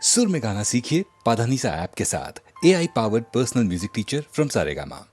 सुर में गाना सीखिए पाधानीसा ऐप के साथ। AI powered personal music teacher from Saregama.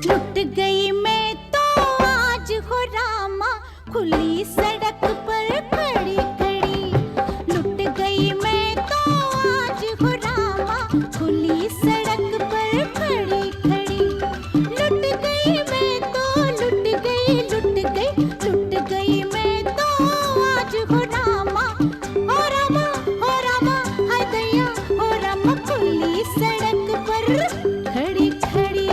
लुट गई मैं तो आज हो रामा, खुली सड़क पर खड़ी खड़ी। लुट गई मैं तो आज हो रामा, खुली सड़क पर खड़ी खड़ी। लुट गई मैं तो लुट गई मैं तो आज हो रामा, हाय दैया हो रामा, खुली सड़क पर खड़ी खड़ी।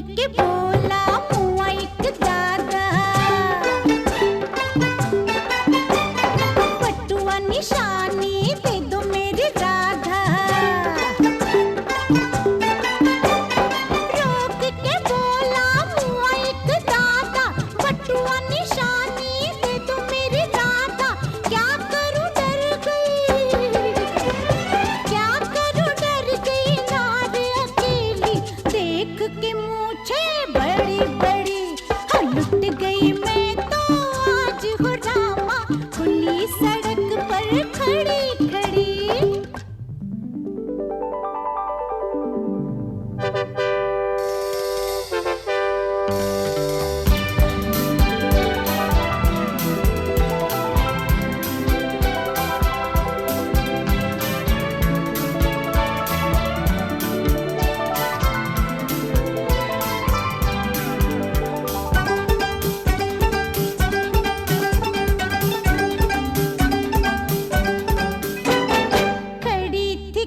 के बोला मुआ एक दादा, पटुआ निशानी दे दो मेरी राधा। रोक के बोला मुआ एक दादा, पटुआ निशानी दे दो मेरी राधा। क्या करूं डर गई नारे अकेली, देख के मुझे बड़ी बड़ी। हाँ, लुट गई मैं तो आज हो रामा, खुली सड़क पर खड़ी खड़ी।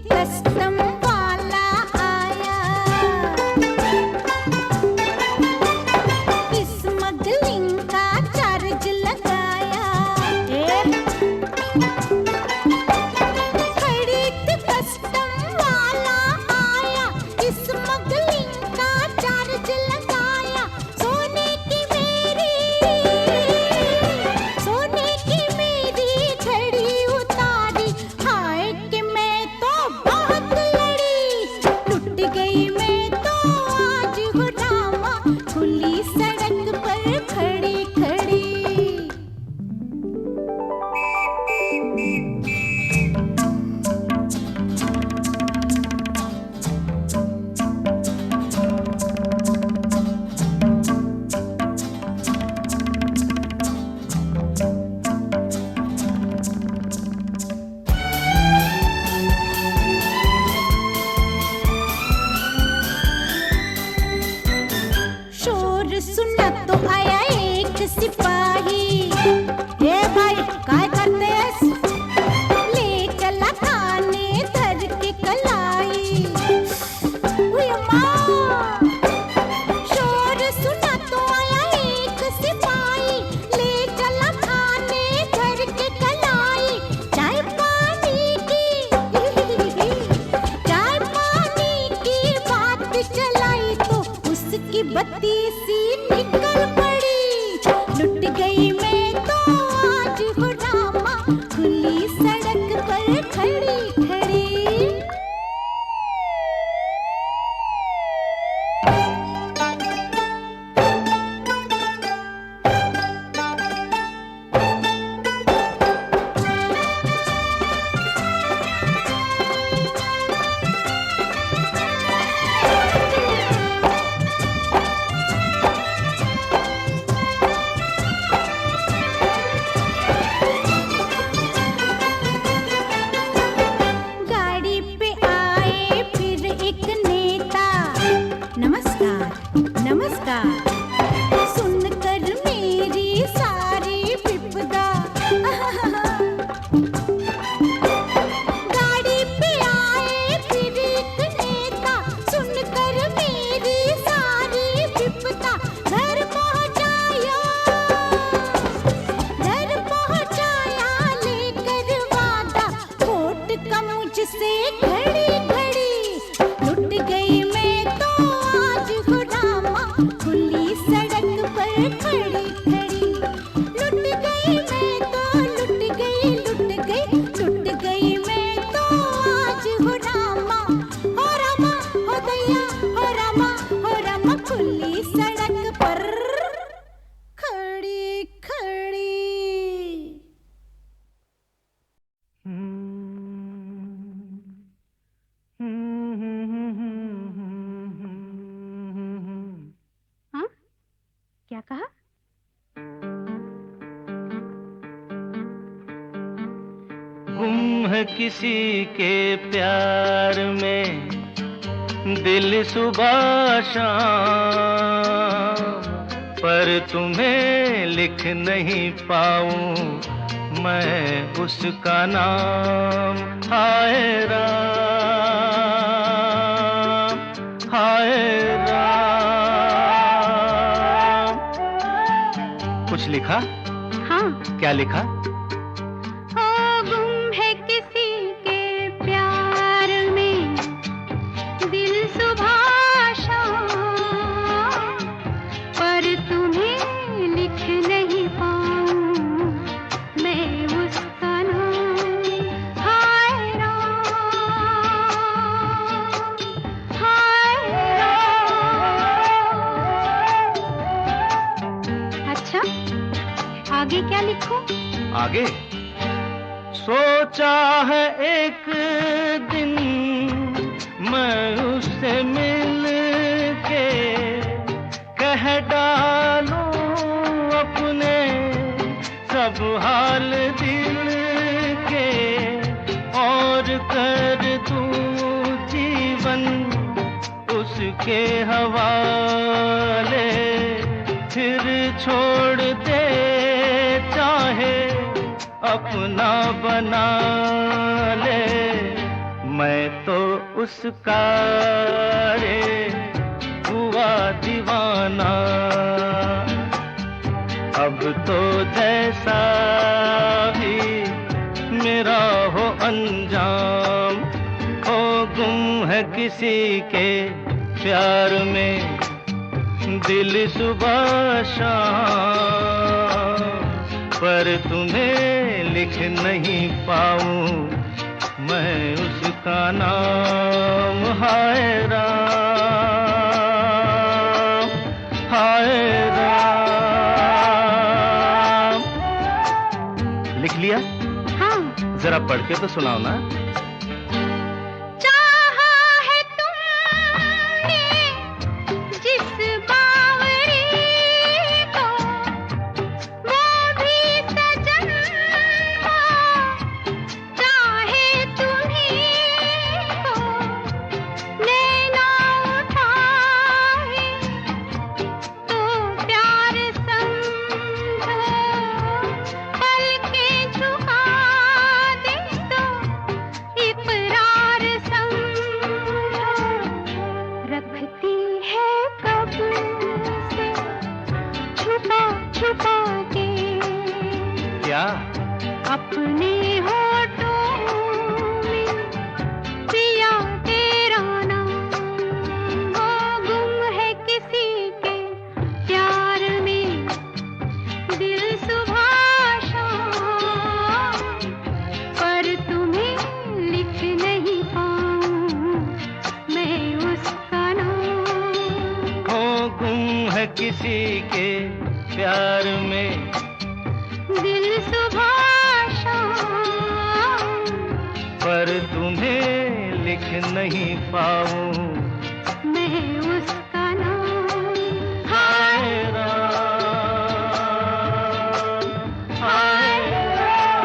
कस्टम वाला आया, स्मगलिंग का चार्ज लगाया। खड़ी थी कस्टम वाला आया, स्मगलिंग का चार्ज लगाया। सोने की मेरी घड़ी उतारी, हाय कि मैं तो बहुत लड़ी। लुट गई मैं तो आज हो रामा, खुली सड़क पर खड़ी खड़ी। शोर सुना तो आया एक सिपाही, ए भाई काय करते हैं? ले चला खाने धर के कलाई। उय माँ, शोर सुना तो आया एक सिपाही, ले चला खाने धर के कलाई। चाय पानी की बात चलाई तो उसकी बत्ती सी निकल पड़ी। लुट गई मैं तो आज हो रामा, खुली सड़क पर खड़ी खड़ी। नमस्कार। सुनकर मेरी सारी विपदा गाड़ी पे आए फिर एक नेता, सुनकर मेरी सारी विपदा घर पहुंचाया लेकर वादा, वोट का मुझसे घड़ी घड़ी लुट गई मैं तो आज हो रामा, खुली सड़क पर खड़ी खड़ी। लुट गई मैं तो लुट गई मैं तो आज हो रामा, हो दैया हो रामा, खुली सड़क पर खड़ी खड़ी। हाँ? क्या कहा? गुम है किसी के प्यार में दिल सुबह शाम, पर तुम्हें लिख नहीं पाऊं मैं उसका नाम। हाय राम, हाय राम। कुछ लिखा? हाँ। क्या लिखा? गुम है किसी के प्यार में दिल सुबह शाम, पर तुम्हें लिख नहीं पाऊं मैं उसका नाम। हाय राम, हाय राम। अच्छा, आगे क्या लिखूं? आगे सोचा है एक दिन मैं उससे मिल के कह डालूं अपने सब हाल दिल के, और कर दूं जीवन उसके हवाले, फिर छोड़ दे चाहे अपना बना ले। मैं तो उसका रे हुआ दीवाना, अब तो जैसा भी मेरा हो अंजाम। हो गुम है किसी के प्यार में दिल सुबह शाम, पर तुम्हें लिख नहीं पाऊं मैं उसका नाम। हाय राम, हाय राम। लिख लिया? हाँ। जरा पढ़ के तो सुनाओ ना। क्या? अपने होठों में पिया तेरा नाम। वो गुम है किसी के प्यार में दिल सुबह शाम, पर तुम्हें लिख नहीं पाऊं मैं उसका नाम। हो गुम है किसी के प्यार में दिल सुबह शाम, पर तुम्हें लिख नहीं पाऊं मैं उसका नाम। हाय राम, हाय राम।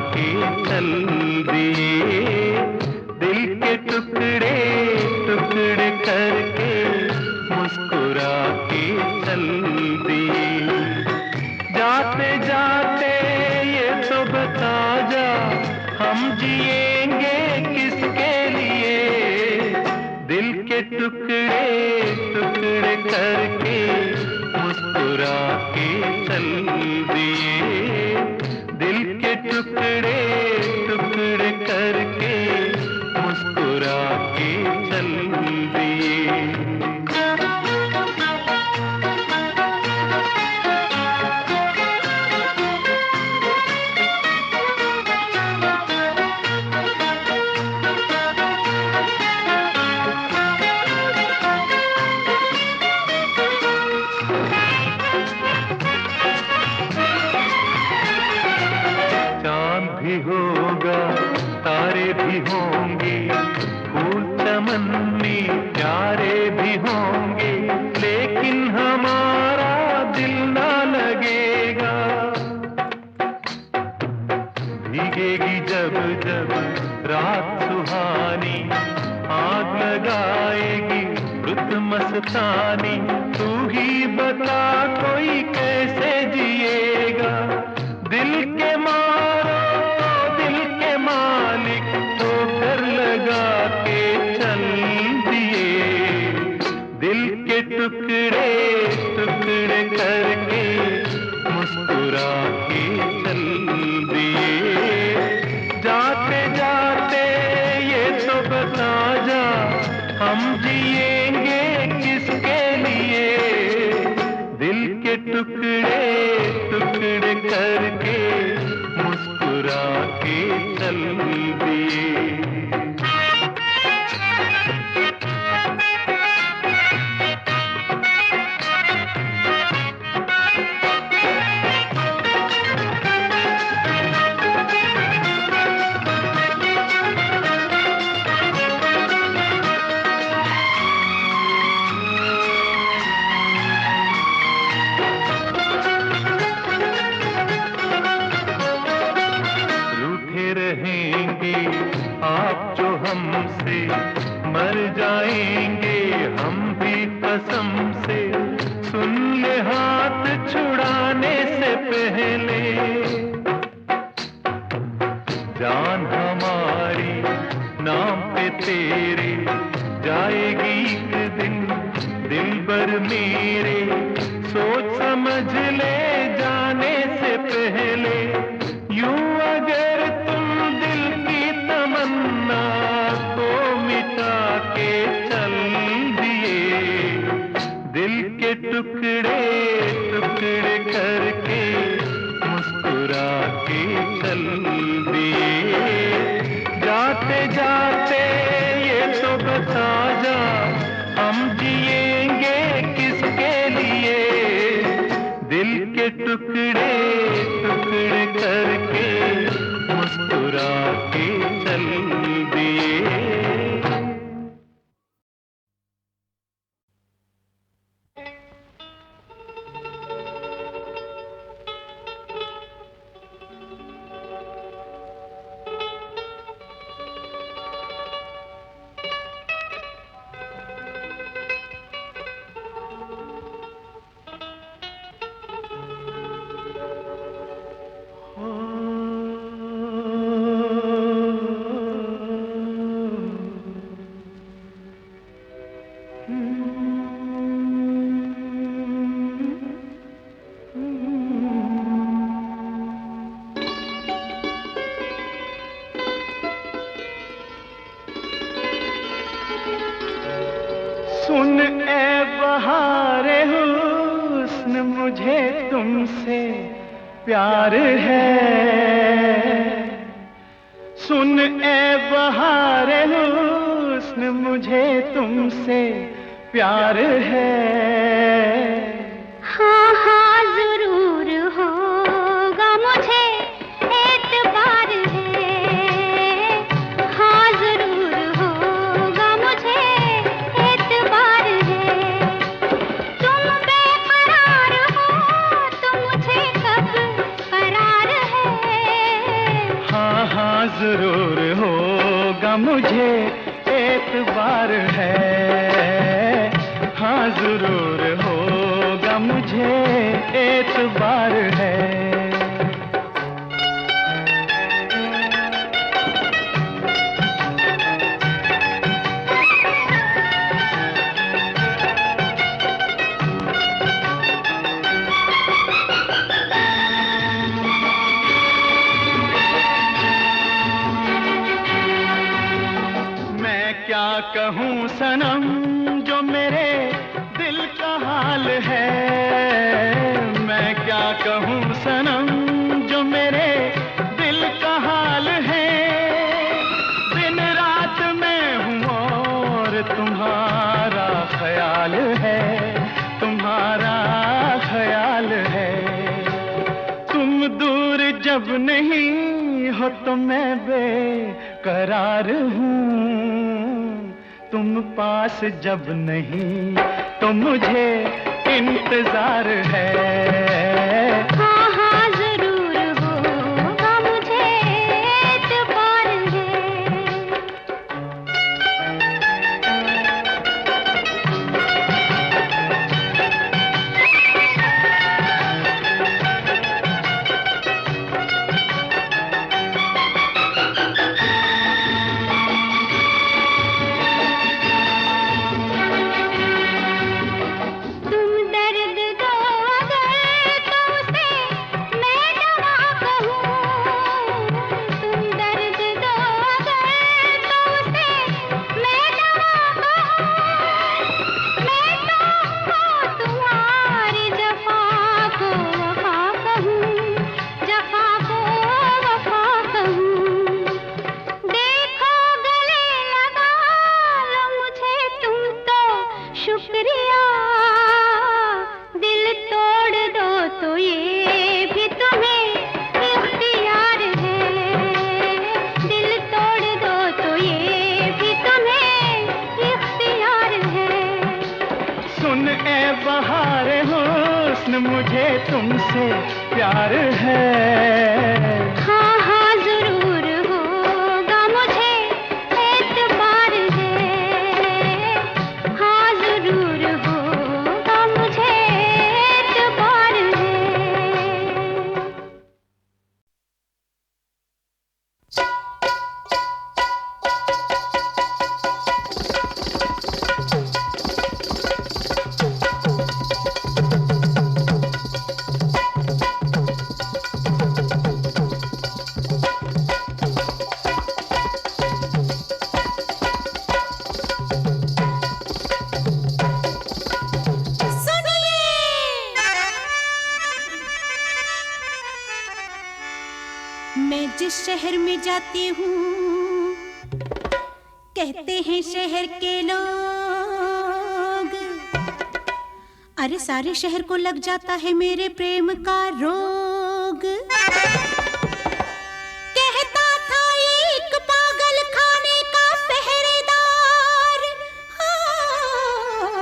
के चल दिए, दिल के टुकड़े टुकड़े करके मुस्कुरा के चल दिए। जाते जाते ये तो बता जा, हम जिएंगे किसके लिए? दिल के टुकड़े टुकड़े करके मुस्कुरा के चल दिए, दिल के टुकड़े टुकड़े करके मुस्कुरा के चल दिए। भी होगा, तारे भी होंगे, फूल चमन में प्यारे भी होंगे, लेकिन हमारा दिल ना लगेगा। भीगेगी जब जब रात सुहानी, आग लगाएगी रुत मस्तानी, तू ही बता कोई कैसे जिएगा? दिल के मारो दिल के मालिक ठोकर लगा के चल दिए, दिल के टुकड़े टुकड़े करके मुस्कुरा के चल दिए। जाते जाते ये तो बता जा, हम जिएंगे किसके लिए? दिल के टुकड़े टुकड़े करके मुस्कुरा के चल दिए। रहेंगे आप जो हमसे, मर जाएंगे हम भी कसम से, सुन ले हाथ छुड़ाने से पहले। जान हमारी नाम पे तेरे जाएगी एक दिन, दिलबर मेरे सोच समझ ले जाने से पहले। यूं अगर तुम दिल की तमन्ना को मिटा के चल दिए, दिल के टुकड़े टुकड़े करके मुस्कुरा के चल दिए। जाते जाते ये तो बता जा, हम जिएंगे किसके लिए? दिल के टुकड़े टुकड़े करके मुस्कुरा के चल दिए। सुन ए बहारे हुस्न, मुझे तुमसे प्यार है। सुन ए बहारे हुस्न, मुझे तुमसे प्यार है। हाँ हाँ जरूर होगा मुझे एतबार है, हाँ जरूर होगा मुझे एतबार है। तुम बेकरार हो तो मुझे कब करार है। जरूर होगा मुझे एतबार है, हाँ जरूर होगा मुझे एतबार है। क्या कहूँ सनम जो मेरे दिल का हाल है, मैं क्या कहूँ सनम जो मेरे दिल का हाल है। दिन रात मैं हूँ और तुम्हारा ख्याल है, तुम्हारा ख्याल है। तुम दूर जब नहीं हो तो मैं बेकरार हूँ, तुम पास जब नहीं तो मुझे इंतजार है। हाँ हाँ जरूर होगा मुझे एतबार है। शुक्रिया दिल तोड़ दो तो ये भी तुम्हें इख्तियार है, दिल तोड़ दो तो ये भी तुम्हें इख्तियार है। सुन ए बहार हुस्न मुझे तुमसे प्यार है, हाँ हाँ जरूर होगा मुझे एतबार है, हाँ जरूर होगा मुझे एतबार है। मैं जिस शहर में जाती हूँ कहते हैं शहर के लोग, अरे सारे शहर को लग जाता है मेरे प्रेम का रोग। कहता था एक पागल खाने का पहरेदार, हाँ,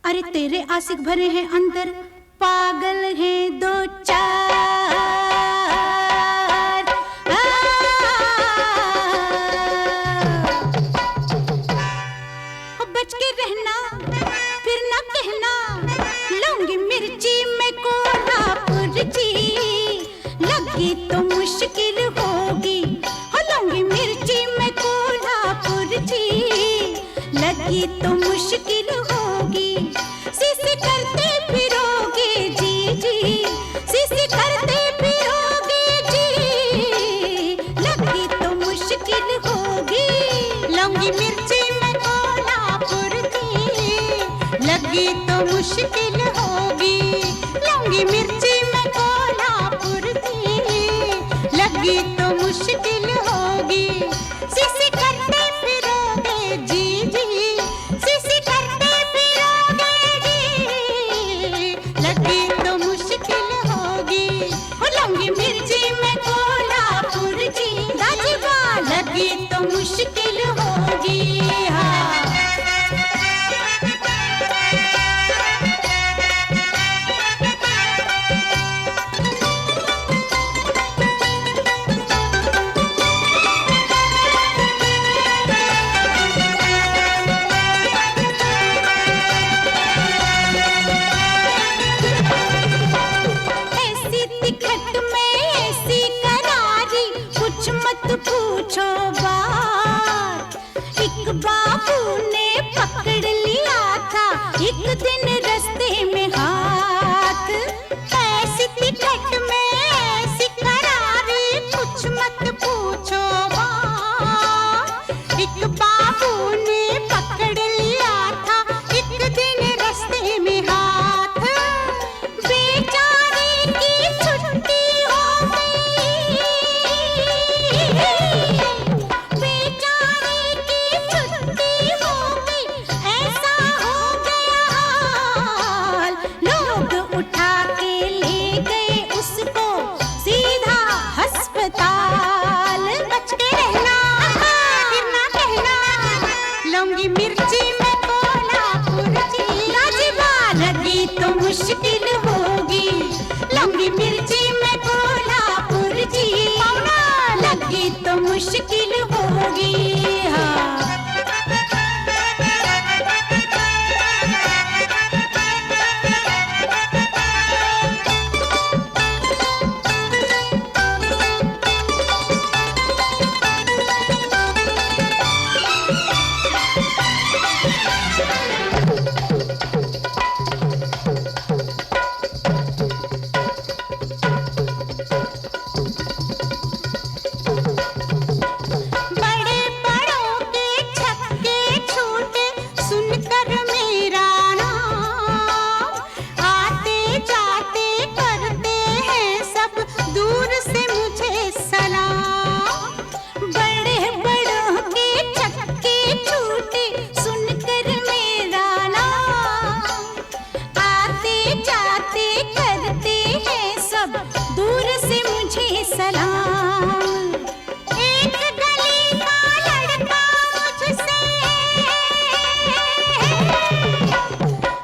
अरे तेरे आशिक भरे हैं अंदर, पागल हैं दो चार। बच के रहना फिर ना कहना, लूंगी मिर्ची में कोल्हापुर जी, लगी तो मुश्किल होगी। हो लूंगी मिर्ची में कोल्हापुर जी, लगी तो मुश्किल होगी। सीसी करते फिरोगे जी जी, सीसी करते फिरोगे जी, लगी तो मुश्किल होगी। लूंगी मिर्ची में कोल्हापुर जी, लगी तो मुश्किल होगी। लूंगी मिर्ची में कोल्हापुर जी, लगी तो मुश्किल होगी। सीसी करते फिरोगे जी जी, सीसी करते फिरोगे जी, लगी तो मुश्किल होगी। हो लूंगी मिर्ची में कोल्हापुर जी, राजवा लगी तो मुश्किल होगी। हाँ पूछो बात। एक बाबू ने पकड़ लिया था एक दिन रास्ते में हाथ। ऐसी टिकट में ऐसी करारी, कुछ मत पूछो बात। एक बाबू ने पकड़ लिया था एक दिन रास्ते में हाथ। बेचारे की छुट्टी हो गई, बेचारे की छुट्टी हो गई, ऐसा हो गया हाल। लोग उठा के ले गए उसको सीधा अस्पताल। बच के रहना, फिर ना कहना लौंगी मिर्ची में कोल्हापुर जी। लाजिबा लगी तो मुश्किल होगी, लौंगी मिर्ची में कोल्हापुर जी। लगी तो मुश्किल होगी। हाँ बड़े बड़ों के छक्के छूटे सुनकर मेरा नाम। आते जाते करते हैं सब दूर से मुझे सलाम। बड़े बड़ों के छक्के छूटे सुनकर मेरा नाम। आते जाते करते हैं सब दूर से मुझे सलाम। एक गली का लड़का मुझसे,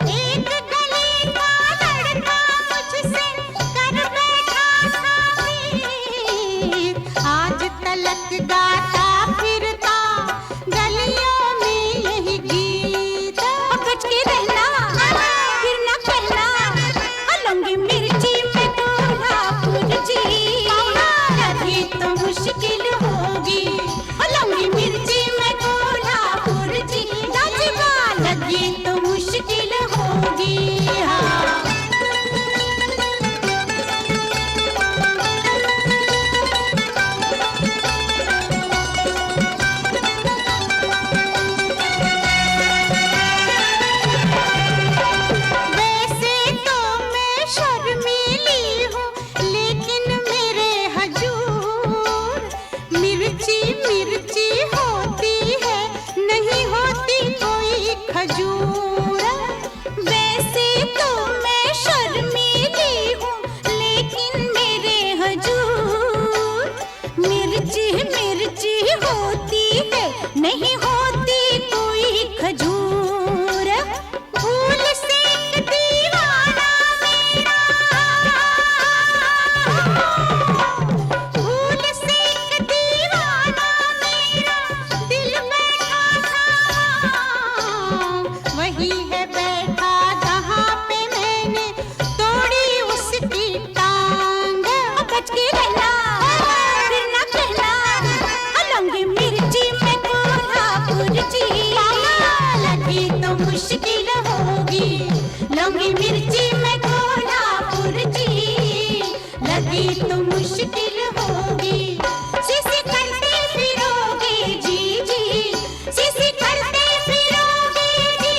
एक गली का लड़का मुझसे कर बैठा था प्रीत। आज तलक गाता फिरता गलियों में यही गीत। बच के रहना, फिर ना कहना लौंगी मिर्ची में कोल्हापुर जी। लगी तो मुश्किल होगी, लौंगी मिर्ची में कोल्हापुर जी। लाजिबा लगी तो मुश्किल होगी। हाँ वैसे तो मैं शर्मीली हूँ, लेकिन मेरे हजूर मिर्ची मिर्ची होती है, नहीं होती कोई खजूर। वैसे तो मैं शर्मीली हूँ, लेकिन मेरे हजूर मिर्ची मिर्ची होती है, नहीं होती कोई खजूर। फूल से एक दीवाना मेरा, फूल से एक दीवाना मेरा दिल बैठा था। वही है बैठा जहाँ पे मैंने तोड़ी उसकी टांग। बच के रहना, फिर ना कहना लौंगी मिर्ची में कोल्हापुर जी। लगी तो मुश्किल होगी, लौंगी मिर्ची में कोल्हापुर जी। लगी तो मुश्किल होगी। सीसी करते फिरोगे जी जी, सीसी करते फिरोगे जी।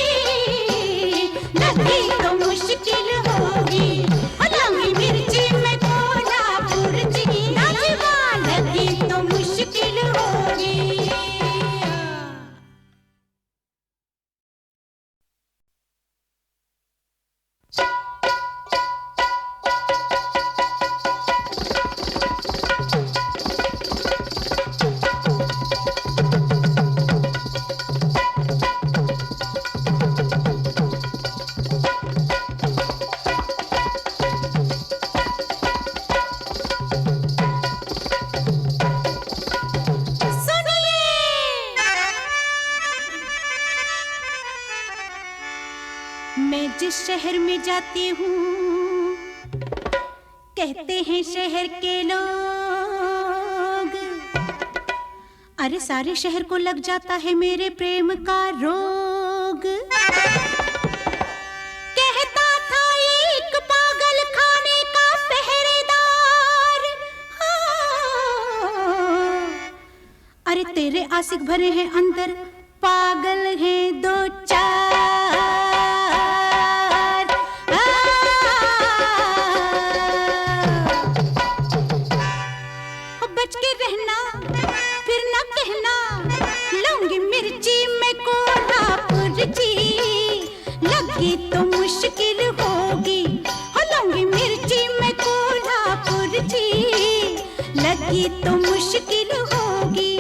लगी तो मुश्किल होगी, लौंगी मिर्ची में कोल्हापुर जी। लाजिबा लगी तो मुश्किल होगी। मैं जिस शहर में जाती हूँ कहते हैं शहर के लोग अरे सारे शहर को लग जाता है मेरे प्रेम का रोग। कहता था एक पागल खाने का पहरेदार, हाँ। अरे तेरे आशिक भरे हैं अंदर, पागल हैं दो चार। बच के रहना, फिर ना कहना, लूंगी मिर्ची में कोल्हापुर जी, लगी तो मुश्किल होगी। हो लूंगी मिर्ची में कोल्हापुर जी, लगी तो मुश्किल होगी।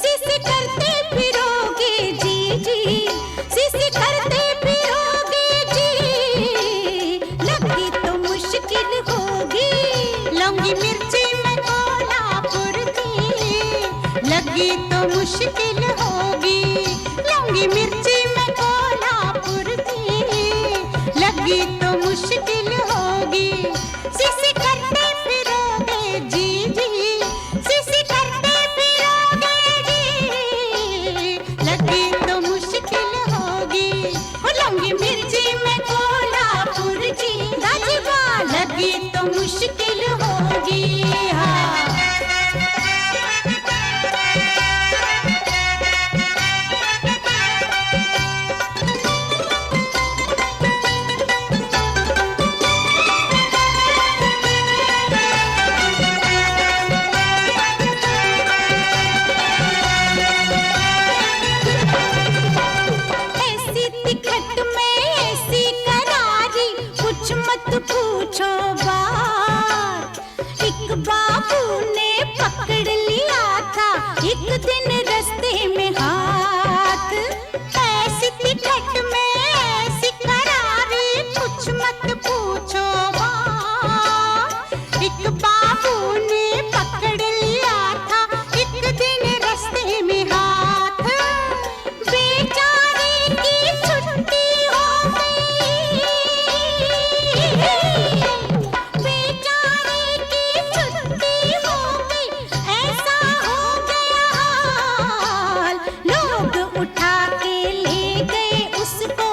सीसी करते फिरोगे जी जी, सीसी करते फिरोगे जी, लगी तो मुश्किल होगी। लूंगी मिर्ची में कोल्हापुर जी, लगी तो मुश्किल होगी। लूंगी मिर्ची में कोल्हापुर जी, लगी तो मुश्किल होगी। सीसी करते फिरोगे जी जी, सीसी करते फिरोगे जी, लगी तो मुश्किल होगी। लूंगी मिर्ची में कोल्हापुर जी, राजवा लगी तो मुश्किल होगी। हाँ पूछो बात, एक बाबू ने पकड़ लिया था एक दिन रास्ते में हाथ। ऐसी तिकट में ऐसी करारी, कुछ मत पूछो बात। एक बाबू ने पकड़ लिया था एक दिन रास्ते में हाथ। बेचारे की छुट्टी हो गई, बेचारे की छुट्टी हो गई, ऐसा हो गया हाल। लोग उठा के ले गए उसको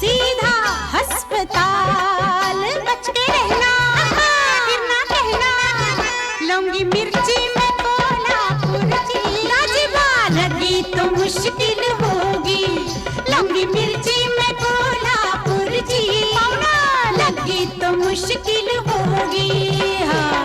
सीधा अस्पताल। बच के रहना, फिर ना कहना, लूंगी मिर्ची में कोल्हापुर जी, राजवा लगी तो मुश्किल होगी। लूंगी मिर्ची में कोल्हापुर जी, लगी तो मुश्किल होगी। हाँ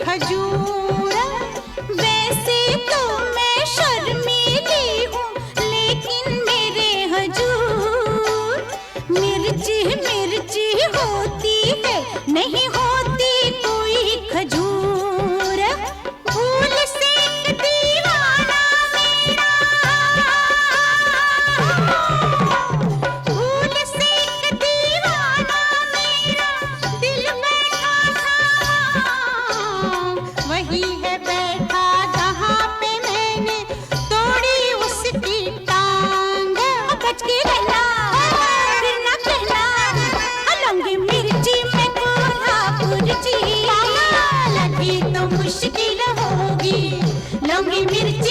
खजूर। तो मुश्किल होगी, लौंगी मिर्ची